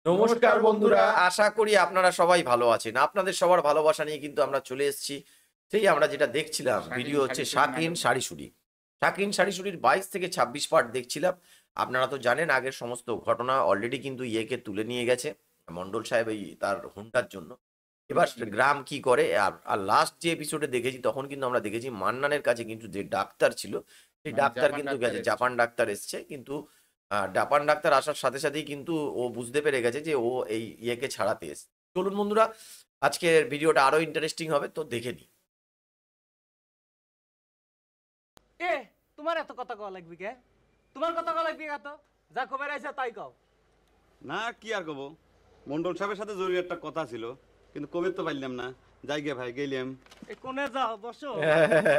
নমস্কার বন্ধুরা, আশা করি আপনারা সবাই ভালো আছেন। আপনাদের সবার ভালোবাসা নিয়ে কিন্তু আমরা চলে এসেছি। সেই আমরা যেটা দেখছিলাম ভিডিও হচ্ছে শাকিন শাড়ি-শুড়ি। শাকিন শাড়ি-শুড়ির ২২ থেকে ২৬ পার্ট দেখছিলাম। আপনারা তো জানেন আগের সমস্ত ঘটনা অলরেডি কিন্তু ইয়েকে তুলে নিয়ে গেছে মন্ডল সাহেব এই তার হুন্ডার জন্য। এবার গ্রাম কি করে আর লাস্ট যে এপিসোডে দেখেছি তখন কিন্তু আমরা দেখেছি মান্নানের কাছে কিন্তু যে ডাক্তার ছিল সেই ডাক্তার কিন্তু গেছে, জাপান ডাক্তার এসছে কিন্তু জাপান ডাক্তার আসার সাথে সাথেই কিন্তু ও বুঝতে পেরে গেছে যে ও এই ইয়েকে ছাড়াতে এসছে। চলুন বন্ধুরা, আজকের ভিডিওটা আরো ইন্টারেস্টিং হবে, তো দেখে নিই। এ তোমার এত কথা কওয়া লাগবে কে? তোমার কথা কওয়া লাগবে তো যা খবর আইছে তাই কও। না কি আর কব, মন্ডল সাহেবের সাথে জরুরি একটা কথা ছিল, কিন্তু কবে তো পারলাম না। যাই গে ভাই, গেলাম। এ কোনে যাও বসো।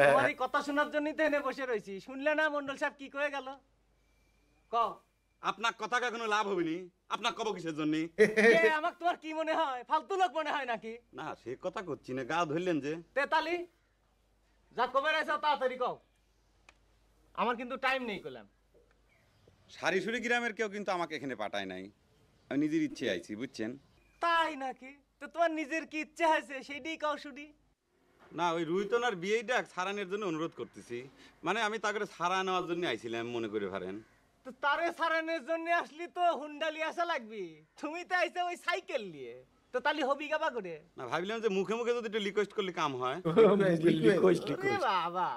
তোমার এই কথা শোনার জন্যই তো এনে বসে রইছি। শুনলে না মন্ডল সাহেব কি কয়ে গেল? কও। আপনার কথা কোনো লাভ হবে নি। আপনার কব কিসের জন্য? আমাক তোমার কি মনে হয়? ফালতু লোক মনে হয় নাকি? না সে কথা করছি না, গা ধরলেন যে। তেতালি যা খবর আইছে তাড়াতাড়ি কও। আমার কিন্তু টাইম নেই কইলাম। সারিসুরি গ্রামের কেউ কিন্তু আমাকে এখানে পাঠায় নাই, আমি নিজের ইচ্ছে আইছি, বুঝছেন? তাই নাকি? তো তোমার নিজের কি ইচ্ছে হয়েছে সেইটাই কও শুনি। না ওই রুহিতনার বিয়েটা সারানোর জন্য অনুরোধ করতেছি। মানে আমি তাকে সারা নেওয়ার জন্য আইছিলাম, মনে করে পারেন। তো তারে সারানোর জন্য আসলি তো হুন্ডা লিয়ে আসা লাগবি। তুমি তো আইছো ওই সাইকেল নিয়ে, তো তালি হবি গাবা করে। না ভাবলাম যে মুখে মুখে যদি একটু রিকোয়েস্ট করলে কাম হয়। ওরে বাবা,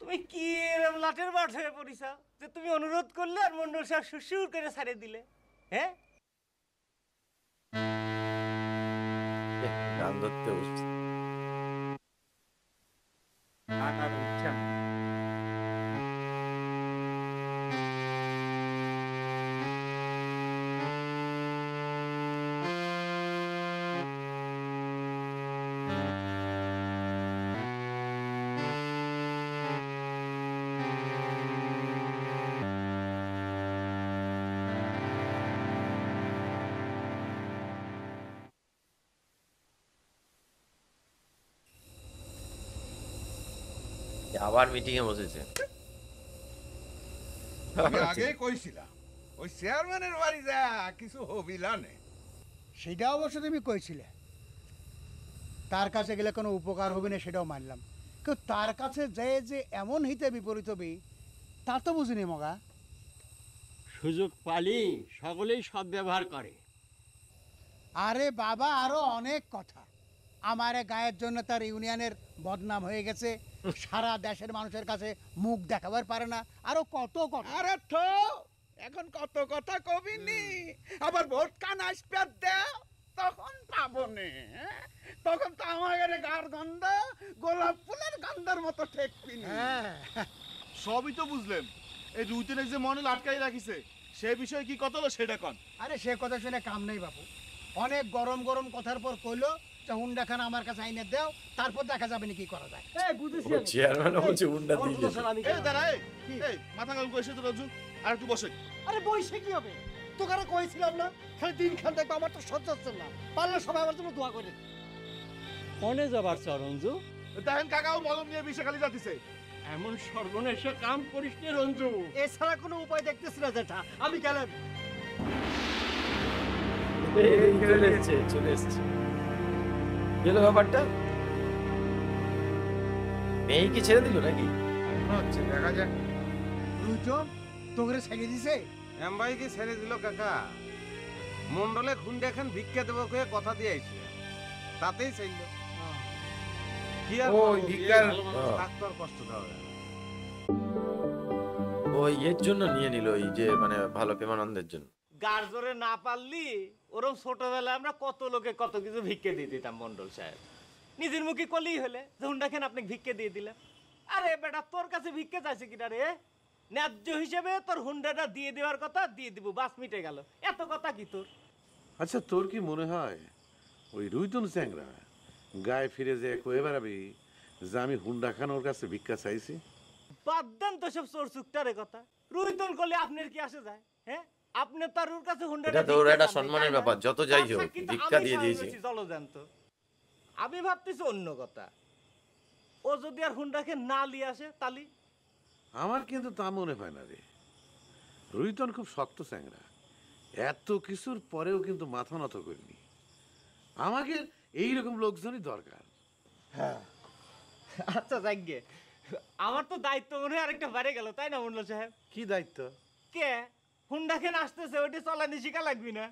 তুমি কি এরম লাটের বাট হয়ে পড়িছো যে তুমি অনুরোধ করলে আর মন্ডল সাহেব সুসুর করে ছাড়িয়ে দিলে? হ্যাঁ গান ধরতে বসছে। আবার মিটিং এ বসেছে। আমি আগেই কইছিলাম ওই চেয়ারম্যানের বাড়ি যা কিছু হবিলা নে। সেটা অবশ্য তুমি কইছিলে তার কাছে গেলে কোনো উপকার হবে না, সেটাও মানলাম। কিন্তু তার কাছে যে যে এমন হিতে বিপরীত হবে তা তো বুঝিনি মগা। সুযোগ পালি সকলেই সদ্ব্যবহার করে। আরে বাবা, আরো অনেক কথা। আমারে গায়ের জন্য তার ইউনিয়নের বদনাম হয়ে গেছে, সারা দেশের মানুষের কাছে মুখ দেখাবার পারে না, আরো কত কথা। আরে তো এখন কত কথা কবিনি, আবার ভোট কান আসবে দেও তখন পাবো নে। তখন তো আমার গার গন্ধ গোলাপ ফুলের গন্ধের মতো ঠেকবি না। হ্যাঁ, সবই তো বুঝলেন, এই রুইতেনের যে মনে আটকাই রাখিছে সে বিষয়ে কি কথা হলো সেটা কন। আরে সে কথা শুনে কাম নেই বাবু। অনেক গরম গরম কথার পর কইলো যে হুন্ডা খান আমার কাছে আইনে দেও, তারপর দেখা যাবে না কি করা যায়। এই বুঝেছি আমি। চেয়ারম্যান বলছে হুন্ডা আমার দিয়ে কোনো দিয়েছে। সালামি এই করো না। দাঁড়া, এই মাথা গরম করে এসে তো রঞ্জু আর একটু বসে। আরে বইসে কি হবে? তোকে কইছিলাম না খালি দিন খান দেখবো, আমার তো সহ্য হচ্ছে না। পারলে সবাই আমার জন্য দোয়া করে। কনে যাবার রঞ্জু? দেখেন কাকাও মলম নিয়ে বিষে খালি যাতিছে। এমন সর্বনেশে কাম করিস নি রঞ্জু। এছাড়া কোনো উপায় দেখতেছি না জেঠা, আমি গেলাম। চলে এসছে, চলে এসছে। গেল ব্যাপারটা, মেয়ে কি ছেড়ে দিল নাকি? হচ্ছে দেখা যাক। রুইটন তোকে ছেড়ে দিছে? এমবাই কি ছেড়ে দিল কাকা? মন্ডলে খুন্ডে খান ভিক্ষা দেবো কয়ে কথা দিয়ে আইছিল, তাতেই চাইল। কি আর ও, করবো, ভিক্ষার- এই ভালো মানুষ থাকতো আর কষ্ট দেওয়া যায় না। ওই এর জন্য নিয়ে নিল, এই যে মানে ভালো প্রেমানন্দের জন্য। গার জোরে না পারলি ওরম ছোটবেলায় আমরা কত লোকে কত কিছু ভিক্ষে দিয়ে দিতাম মন্ডল সাহেব। নিজের মুখে কলেই হলে যে হুন্ডা খান আপনি ভিক্ষে দিয়ে দিলাম। আরে বেটা তোর কাছে ভিক্ষে চাইছে কিনা রে? ন্যায্য হিসেবে তোর হুন্ডাটা দিয়ে দেওয়ার কথা দিয়ে দিব, বাস মিটে গেল। এত কথা কি তোর? আচ্ছা তোর কি মনে হয় ওই রুইতন চ্যাংরা গায়ে ফিরে যে কয়ে বেড়াবি যে আমি হুন্ডা খান ওর কাছে ভিক্ষা চাইছি? বাদ দেন তো সব চোর চুক্তারে কথা। রুহিতন করলে আপনার কি আসে যায়? হ্যাঁ, আপনি তার ওর কাছে হুন্ডাটা এটা তো ওর ভিক্ষা একটা চান নাই, সম্মানের তাই না? ব্যাপার, যত যাই তার হোক, সাক্ষী তো ভিক্ষা আমি দিয়ে স্বয়ং দিয়েছি। রয়েছি, চলো জান তো। আমি ভাবতেছি অন্য কথা। ও যদি আর হুন্ডাকে না লিয়ে আসে তালি আমার কিন্তু তা মনে হয় না রে। রুইতন খুব শক্ত চ্যাংরা, এত কিছুর পরেও কিন্তু মাথা নত করিনি। আমাকে এইরকম লোকজনই দরকার। আচ্ছা যাইগে, আমার তো দায়িত্ব মনে হয় আরেকটা বাড়ে গেল, তাই না মন্ডল সাহেব? কি দায়িত্ব? কে হুন্ডা খেন আসতেছে, ওইটা চালানি শিখা লাগবি না?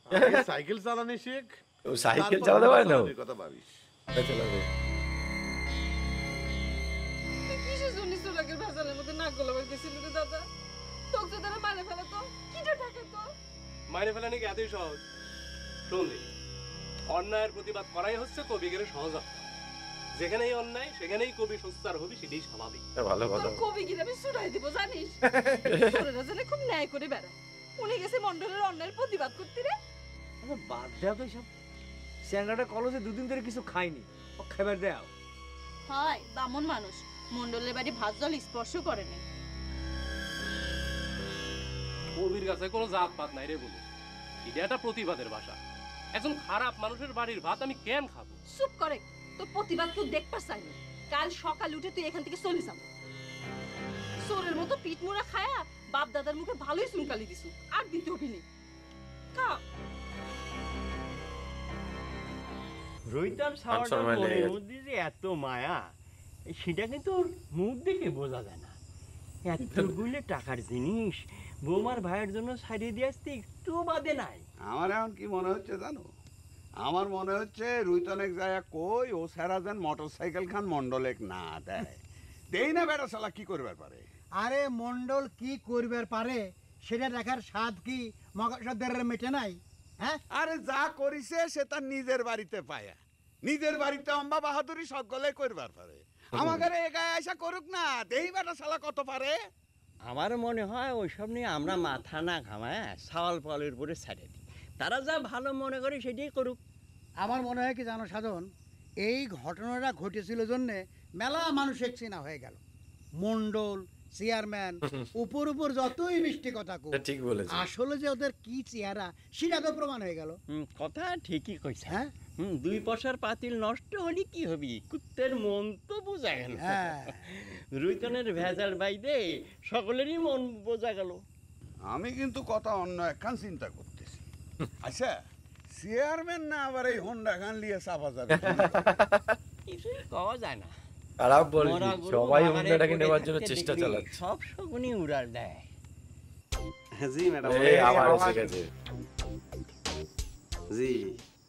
আগে সাইকেল চালানি শেখ, ও সাইকেল তারপর চালাতে পারে না ও? চালানির কথা ভাবিস। চালাবে। তুই কিসের জন্য সুরাগের ভেজালের মধ্যে নাক গলাবার গেছিল রে দাদা? তোকে যদি তারা মারে ফেলে তো কিটা টাকা তো? মাইনে ফেলা নাকি এতই সহজ? শুনলি, অন্যায়ের প্রতিবাদ করাই হচ্ছে কবিগের সহজাত। যেখানেই অন্যায় সেখানেই কবি সোচ্চার হবি, সেটাই স্বাভাবিক। ভালো কথা। তোর কবি গিয়ে আমি সুরাই দিব জানিস? সুরেরা জানে খুব ন্যায় করে বেড়ায়। উনি গেছে মন্ডলের অন্যায়ের প্রতিবাদ করতে রে। আচ্ছা বাদ দাও তো সব, স্যাংরাটা কলেজে দুদিন ধরে কিছু খাইনি, ও খাবার দাও। হয় বামন মানুষ, মন্ডলের বাড়ি ভাত জল স্পর্শ করে না। কবির কাছে কোনো জাত পাত নাই রে বলে, এটা একটা প্রতিবাদের ভাষা। একজন খারাপ মানুষের বাড়ির ভাত আমি কেন খাবো? চুপ করে, তোর প্রতিবাদ কেউ দেখবার চাইনি। কাল সকাল উঠে তুই এখান থেকে চলে যাবি। চোরের মতো পিঠ মোড়া খায়া বাপ দাদার মুখে ভালোই চুনকালি দিছু, আর দিতে হবি নি। খা। রইতার সাওয়াটার মনের মধ্যে যে এত মায়া, সেটা কিন্তু ওর মুখ দেখে বোঝা যায় না। এতগুলো টাকার জিনিস বৌমার ভাইয়ের জন্য ছাড়িয়ে দিয়ে আসতে একটু বাদে নাই। আমার এখন কি মনে হচ্ছে জানো? আমার মনে হচ্ছে রুইতনেক যায় কই ও সারা যেন মোটরসাইকেল খান মন্ডলেক না দেয়। দেই না বেটা শালা কি করবার পারে? আরে মন্ডল কি করবার পারে সেটা দেখার স্বাদ কি মগজদের মেটে নাই? হ্যাঁ, আরে যা করিছে সে তার নিজের বাড়িতে পায়া, নিজের বাড়িতে অম্বা বাহাদুরি সকলে করবার পারে। আমাকে এ গায়ে আইসা করুক না, দেই বেটা শালা কত পারে। আমার মনে হয় ওইসব নিয়ে আমরা মাথা না ঘামায় সাওয়াল পালের উপরে ছেড়ে দিই, তারা যা ভালো মনে করে সেটাই করুক। আমার মনে হয় কি জানো সাধন, এই ঘটনাটা ঘটেছিল জন্যে মেলা মানুষের চেনা হয়ে গেল। মন্ডল চেয়ারম্যান উপর উপর যতই মিষ্টি কথা কো, ঠিক বলেছে। আসলে যে ওদের কি চেহারা সেটা তো প্রমাণ হয়ে গেল। কথা ঠিকই কইছে। হ্যাঁ, দুই পয়সার পাতিল নষ্ট হলে কি হবি, কুত্তের মন তো বোঝা গেল। হ্যাঁ, রুইতনের ভেজাল বাইদে সকলেরই মন বোঝা গেল। আমি কিন্তু কথা অন্য একখান চিন্তা করতেছি। আচ্ছা চেয়ারম্যান না আবার এই হোন্ডা খান লিয়ে চাপা যাবে? কিছুই পাওয়া যায় না। খারাপ বলছি, মরা গরু সবাই বাগানে হুন্ডাটাকে পড়ে নেওয়ার জন্য থাকতে চেষ্টা দেখবি, চালাচ্ছে। সব শকুনি উড়াল দেয়। জি ম্যাডাম। এই আবার এসে গেছে। জি,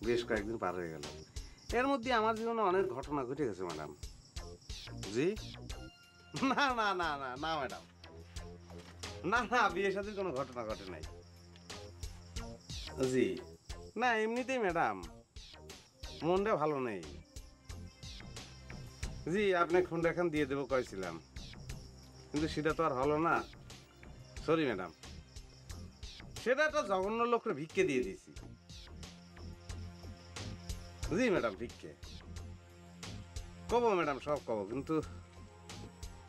বেশ কয়েকদিন পার হয়ে গেল। এর মধ্যে আমার জীবনে অনেক ঘটনা ঘটে গেছে ম্যাডাম। জি না না না না না ম্যাডাম, না না, বিয়ের সাথে কোনো ঘটনা ঘটে নাই। জি না, এমনিতেই ম্যাডাম মনটা ভালো নেই। জি আপনি খুন্ডা খান দিয়ে দেবো কয়েছিলাম, কিন্তু সেটা তো আর হলো না। সরি ম্যাডাম, সেটা একটা জঘন্য লোককে ভিক্ষে দিয়ে দিয়েছি। জি ম্যাডাম, ভিক্ষে কব ম্যাডাম, সব কব, কিন্তু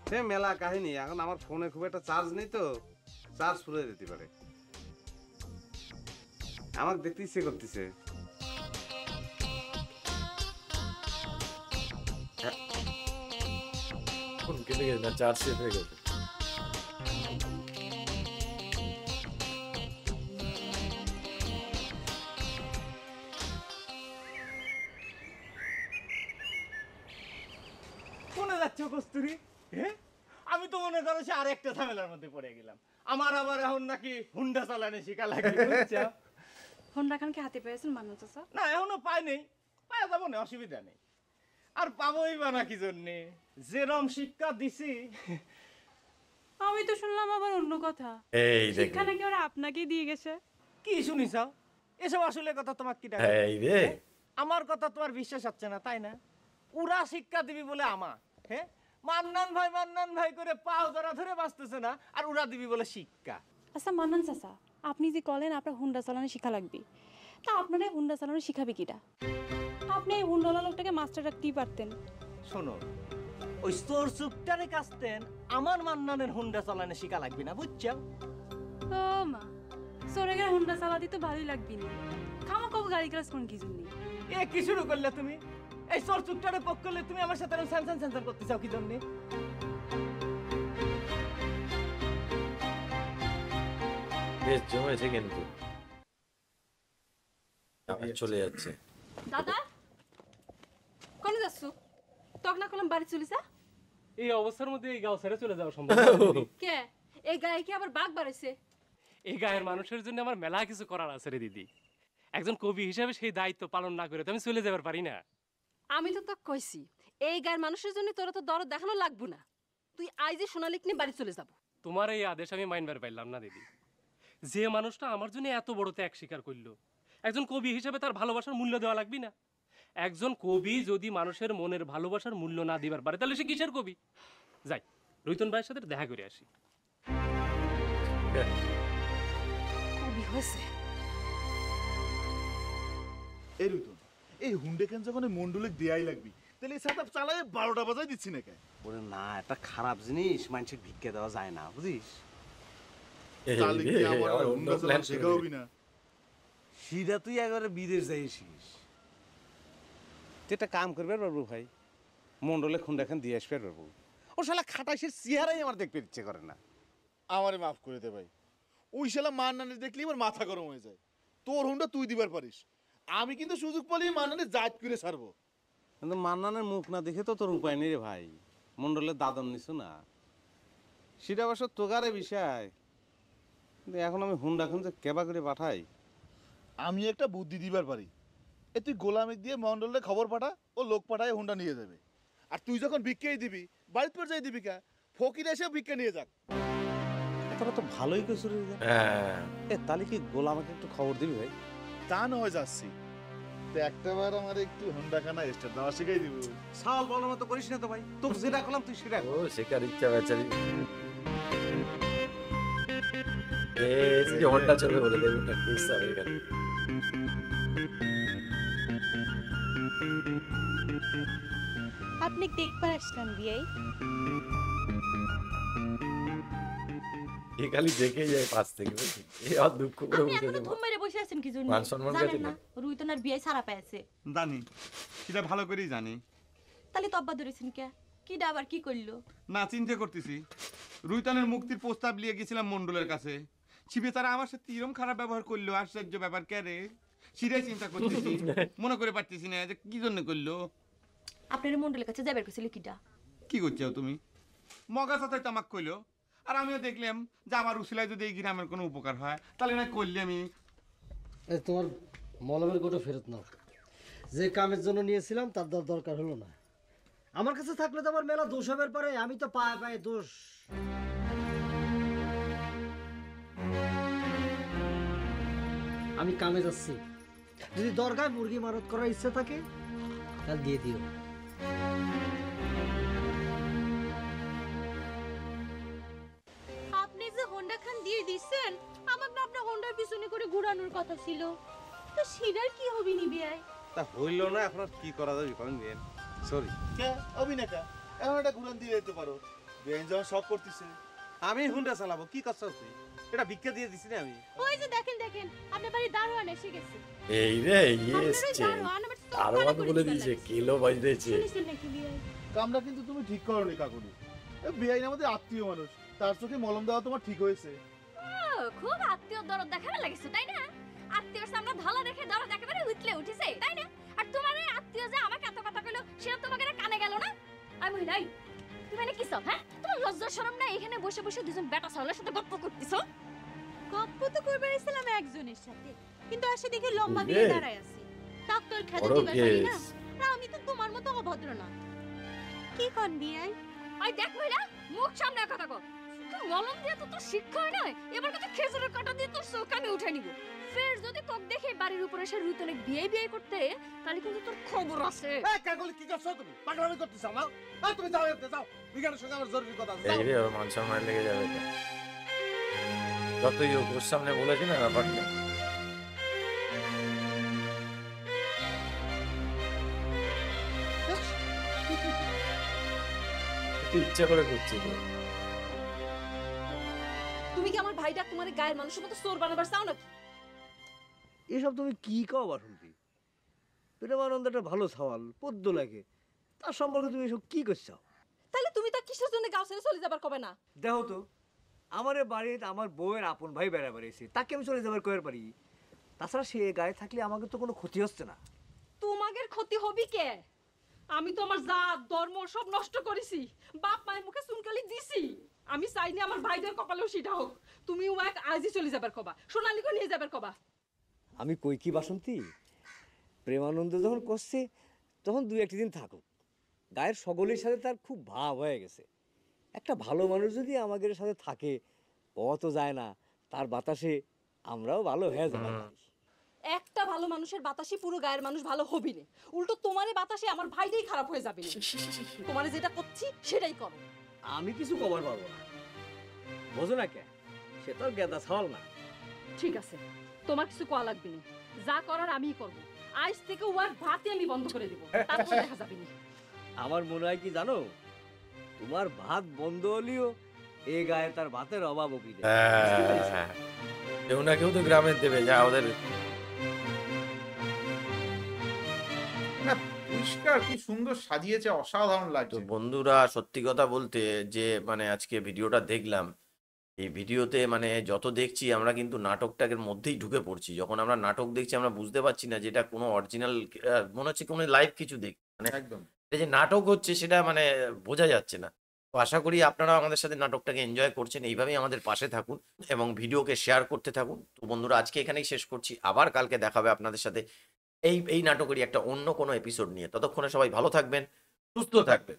সে মেলা কাহিনী। এখন আমার ফোনে খুব একটা চার্জ নেই, তো চার্জ ফুরে যেতে পারে। আমাকে দেখতে ইচ্ছে করতেছে। কেটে গেছে না, চার্জ শেষ হয়ে গেছে। কোনে যাচ্ছে কস্তুরি? হ্যাঁ, আমি তো মনে করো সে আরেকটা ঝামেলার মধ্যে পড়ে গেলাম। আমার আবার এখন নাকি হুন্ডা চালানো শিখা লাগে, বুঝছো? হোন্ডা খান কি হাতে পেয়েছেন মানুষ চাচা? না এখনো পাই নেই, পাওয়া যাবো না, অসুবিধা নেই। আর পাবোই বা না কি জন্যে, যেরম শিক্ষা দিছি। আমি তো শুনলাম আবার অন্য কথা। এই দেখো, শিক্ষা নাকি ওরা আপনাকেই দিয়ে গেছে। কি শুনিছাও? এসব আসলে কথা তোমার কি টাকা? এই রে, আমার কথা তোমার বিশ্বাস হচ্ছে না তাই না? ওরা শিক্ষা দিবি বলে আমার, হ্যাঁ, মান্নান ভাই করে পাও ধরা ধরে বাঁচতেছে না, আর ওরা দিবি বলে শিক্ষা। আচ্ছা মান্নান চাচা, আপনি যে কলেন আপনার হুন্ডা চালানো শিখা লাগবে, তা আপনারা হুন্ডা চালানো শিখাবে কিটা? আপনি এই হুন্ডালা লোকটাকে মাস্টার রাখতেই পারতেন। শোনো, ওই চোর চুপটারে কাছতেন, আমার মান্নানের হুন্ডা চালানো শিখা লাগবে না, বুঝছো? ও মা, সোরেগের হুন্ডা চালাতে তো ভালোই লাগবে না, খামা কব গাড়ি ক্লাস কোন কি জন্য? এ কি শুরু করলে তুমি? এই চোর চুপটারে পক করলে তুমি আমার সাথে স্যানসান করতে চাও কি জন্যে? বেশ জমেছে কিন্তু। চলে যাচ্ছে। দাদা কোনে যাচ্ছ? তখন না করলাম বাড়ি চলিস? এই অবস্থার মধ্যে এই গাঁও ছেড়ে চলে যাওয়া সম্ভব না। কে এই গায়ে কি আবার বাঘ বাড়াইছে? এই গায়ের মানুষের জন্য আমার মেলা কিছু করার আছে রে দিদি। একজন কবি হিসেবে সেই দায়িত্ব পালন না করে তো আমি চলে যাবার পারি না। আমি তো তোকে কইছি এই গায়ের মানুষের জন্য তোরা তো দরদ দেখানো লাগবো না। তুই আইজে সোনালিক নিয়ে বাড়ি চলে যাবো। তোমার এই আদেশ আমি মাইনবার পাইলাম না দিদি। যে মানুষটা আমার জন্য এত বড় ত্যাগ স্বীকার করলো, একজন কবি হিসেবে তার ভালোবাসার মূল্য দেওয়া লাগবে না? একজন কবি যদি মানুষের মনের ভালোবাসার মূল্য না দিবার পারে তাহলে সে কিসের কবি? যাই রৈতন ভাইয়ের সাথে দেখা করে আসি। কবি হয়েছে এই রুতন, এই হুন্ডে কেন যখন মন্ডলে দেয়াই লাগবি, তাহলে এই সাথে চালাই 12টা বাজাই দিচ্ছি না কেন? ওরে না, এটা খারাপ জিনিস, মানুষের ভিক্ষা দেওয়া যায় না, বুঝিস? তাহলে কি আমার আর হুন্ডা চালানো শেখা হবি না? সিরা তুই একবারে বিদেশ যাইছিস, তুই একটা কাম করবে পারবো ভাই, মন্ডলে খুন্ডা খান দিয়ে আসবে পারবো। ও শালা খাটাইশের চেহারাই আমার দেখতে ইচ্ছে করে না। আমারে মাফ করে দে ভাই, ওই শালা মান্নানে দেখলি আমার মাথা গরম হয়ে যায়। তোর হুন্ডা তুই দিবার পারিস, আমি কিন্তু সুযোগ পেলেই মান্নানে জাত করে ছাড়বো। কিন্তু মান্নানের মুখ না দেখে তো তোর উপায় নেই রে ভাই, মন্ডলের দাদন নিছু না, সেটা অবশ্য তোগারে বিষয়। কিন্তু এখন আমি হুন্ডা খুন যে কেবা করে পাঠাই। আমি একটা বুদ্ধি দিবার পারি, এ তুই গোলামিক দিয়ে মন্ডলে খবর পাঠা, ও লোক পাঠায় হুন্ডা নিয়ে যাবে। আর তুই যখন ভিক্ষাই দিবি, বাড়িতে পর যাই দিবি কা, ফকির এসে ভিক্ষা নিয়ে যাক। তোরা তো ভালোই কিছু রে। এ তাহলে কি গোলামাকে একটু খবর দিবি ভাই? তা নয় যাচ্ছি, তো একটাবার আমার একটু হুন্ডা খানা স্টার্ট দেওয়া শিখাই দিব। সাল বলার মতো করিস না তো ভাই, তোকে যেটা করলাম তুই সেটা ও শেখার ইচ্ছা বেচারি। হোন্ডা চলবে বলে দেখুন এখানে। আপনি দেখবার আসলাম বিয়াই? এ খালি দেখে যায় পাশ থেকে, এ আর দুঃখ করে আপনি বসে এখনো যাবো। ধুম মেরে বসে আছেন কি জন্য? মান সম্মান জানেন গেছে না রুইতনার বিয়াই ছাড়া পেয়েছে? জানি, সেটা ভালো করেই জানি। তাহলে তব্বা ধরেছেন কে? কিডা আবার কি করলো? না চিন্তা করতেছি, রুইতানের মুক্তির প্রস্তাব নিয়ে গেছিলাম মন্ডলের কাছে, শিবে তারা আমার সাথে এরকম খারাপ ব্যবহার করলো, আশ্চর্য ব্যাপার কে রে, সেটাই চিন্তা করতেছি, মনে করে পারতেছি না যে কি জন্য করলো। আপনার মন্ডলের কাছে যাবার কইছিল কিডা? কি করছো তুমি? মগা সাথে তামাক কইলো, আর আমিও দেখলাম যে আমার উসিলায় যদি এই গ্রামের কোনো উপকার হয় তাহলে না করলে আমি। তোমার মলমের গোটা ফেরত নাও, যে কামের জন্য নিয়েছিলাম তার দরকার হলো না। আমার কাছে থাকলে তো আমার মেলা দোষ হবার পারে, আমি তো পায়ে পায়ে দোষ। আমি কামে যাচ্ছি, যদি দরকায় মুরগি মারত করার ইচ্ছা থাকে তাহলে দিয়ে দিও। আপনি যে হোন্ডা খান দিয়ে দিচ্ছেন, আমার না আপনার হোন্ডার পিছনে করে ঘুরানোর কথা ছিল, তো সেটার কি হবি নি বিয়াই? তা হইল না, এখন আর কি করা যাবে করেন দিন। সরি কে অভিনেতা এমন একটা ঘুরান দিয়ে যেতে পারো, বেঞ্জ যখন শখ করতেছে। আমি হুন্ডা চালাবো, কি করছস তুই? এটা ভিক্ষা দিয়ে দিছি না আমি। ওই যে দেখেন দেখেন আপনার বাড়ি দারোয়ান এসে গেছে। এই রে এসছে, দারোয়ান বলে দিয়েছে, কিলো বাজতেছে। শুনেছেন নাকি বিয়াই? কামটা কিন্তু তুমি ঠিক করোনি কাকুনি, বেআইন আমাদের আত্মীয় মানুষ, তার চোখে মলম দেওয়া তোমার ঠিক হয়েছে। খুব আত্মীয় দরদ দেখানো লাগছে তাই না? আত্মীয়র সামনে ভালো দেখে দরদ একেবারে উঠলে উঠিছে তাই না? আর তোমার এই আত্মীয় যে আমাকে এত কথা কইলো সেটা তোমাকে কানে গেল না? আমি বলি নাই তুমি মানে কি সব, হ্যাঁ? তোমার লজ্জা শরম না এখানে বসে বসে দুজন বেটা ছাগলের সাথে গপ্প করতেছো? গপ্প তো করবার ইসলাম একজনের সাথে, কিন্তু আসে দেখে লম্বা দিয়ে দাঁড়ায় আছে, ডাক্তার খেতে দিবার পারি না। না আমি তো তোমার মতো অভদ্র না। কি কোন বিয়াই? ওই দেখ মহিলা, মুখ সামনে কথা কও। তুই মলম দিয়ে তো তোর শিক্ষা হয় না, এবার কত খেজুরের কাঁটা দিয়ে তোর চোখ আমি উঠে নিব। ফের যদি তোকে দেখে বাড়ির উপরে এসে রুতনে বিয়ে করতে, তাহলে কিন্তু তোর খবর আছে। এই কাকলি কি করছ তুমি? পাগলামি করতেছ না? এই তুমি যাও, এতে যাও, বিজ্ঞানের সঙ্গে আমার জরুরি কথা আছে। এই রে ওর মান সম্মান লেগে যাবে তো। যতই ওর সামনে বলেছি না ব্যাপারটা, ইচ্ছা করে করছি তো। তুমি কি আমার ভাইটা তোমার গায়ের মানুষের মতো চোর বানাবার চাও নাকি? এসব তুমি কি কও বাসন্তী? প্রেমানন্দ একটা ভালো সওয়াল, পদ্য লাগে, তার সম্পর্কে তুমি এসব কি করছো? তাহলে তুমি তা কিসের জন্য গাঁও ছেড়ে চলে যাবার কবে না? দেখো তো, আমার বাড়িতে আমার বউয়ের আপন ভাই বেড়া বেড়েছে, তাকে আমি চলে যাবার কয়ের পারি? তাছাড়া সে গায়ে থাকলে আমাকে তো কোনো ক্ষতি হচ্ছে না। তোমাদের ক্ষতি হবি কে? আমি তো আমার জাত ধর্ম সব নষ্ট করেছি, বাপ মায়ের মুখে চুনকালি দিছি। আমি চাইনি আমার ভাইদের কপালেও সেটা হোক। তুমি উমাক আজই চলে যাবার কবা, সোনালীকে নিয়ে যাবার কবা। আমি কই কি বাসন্তী, প্রেমানন্দ যখন করছে তখন 2-1 দিন থাকুক। গায়ের সকলের সাথে তার খুব ভাব হয়ে গেছে। একটা ভালো মানুষ যদি আমাদের সাথে থাকে, ও তো যায় না, তার বাতাসে আমরাও ভালো হয়ে যাবো। একটা ভালো মানুষের বাতাসে পুরো গায়ের মানুষ ভালো হবি না, উল্টো তোমারে বাতাসে আমার ভাইটাই খারাপ হয়ে যাবে। তোমারে যেটা করছি সেটাই করো। আমি কিছু কবার পারবো না, বোঝো না কে? সে তো আর গেদা ছাওয়াল না। ঠিক আছে, তোমার কিছু কোয়া লাগবে না, যা করার আমিই করব। আজ থেকে ওর ভাতই আমি বন্ধ করে দিব, তারপর দেখা যাবে না। আমার মনে হয় কি জানো, তোমার ভাত বন্ধ হলেও এ গায়ে তার ভাতের অভাব হবে না। কেউ না কেউ তো গ্রামের দেবে, যা ওদের না পরিষ্কার কি সুন্দর সাজিয়েছে, অসাধারণ তো লাগছে। বন্ধুরা সত্যি কথা বলতে যে মানে আজকে ভিডিওটা দেখলাম, এই ভিডিওতে মানে যত দেখছি আমরা কিন্তু নাটকটাকের মধ্যেই ঢুকে পড়ছি। যখন আমরা নাটক দেখছি আমরা বুঝতে পারছি না যেটা কোনো অরিজিনাল, মনে হচ্ছে কোনো লাইভ কিছু দেখ, মানে একদম এটা যে নাটক হচ্ছে সেটা মানে বোঝা যাচ্ছে না। তো আশা করি আপনারা আমাদের সাথে নাটকটাকে এনজয় করছেন, এইভাবেই আমাদের পাশে থাকুন এবং ভিডিওকে শেয়ার করতে থাকুন। তো বন্ধুরা আজকে এখানেই শেষ করছি, আবার কালকে দেখা হবে আপনাদের সাথে এই নাটকেরই একটা অন্য কোনো এপিসোড নিয়ে। ততক্ষণে সবাই ভালো থাকবেন, সুস্থ থাকবেন।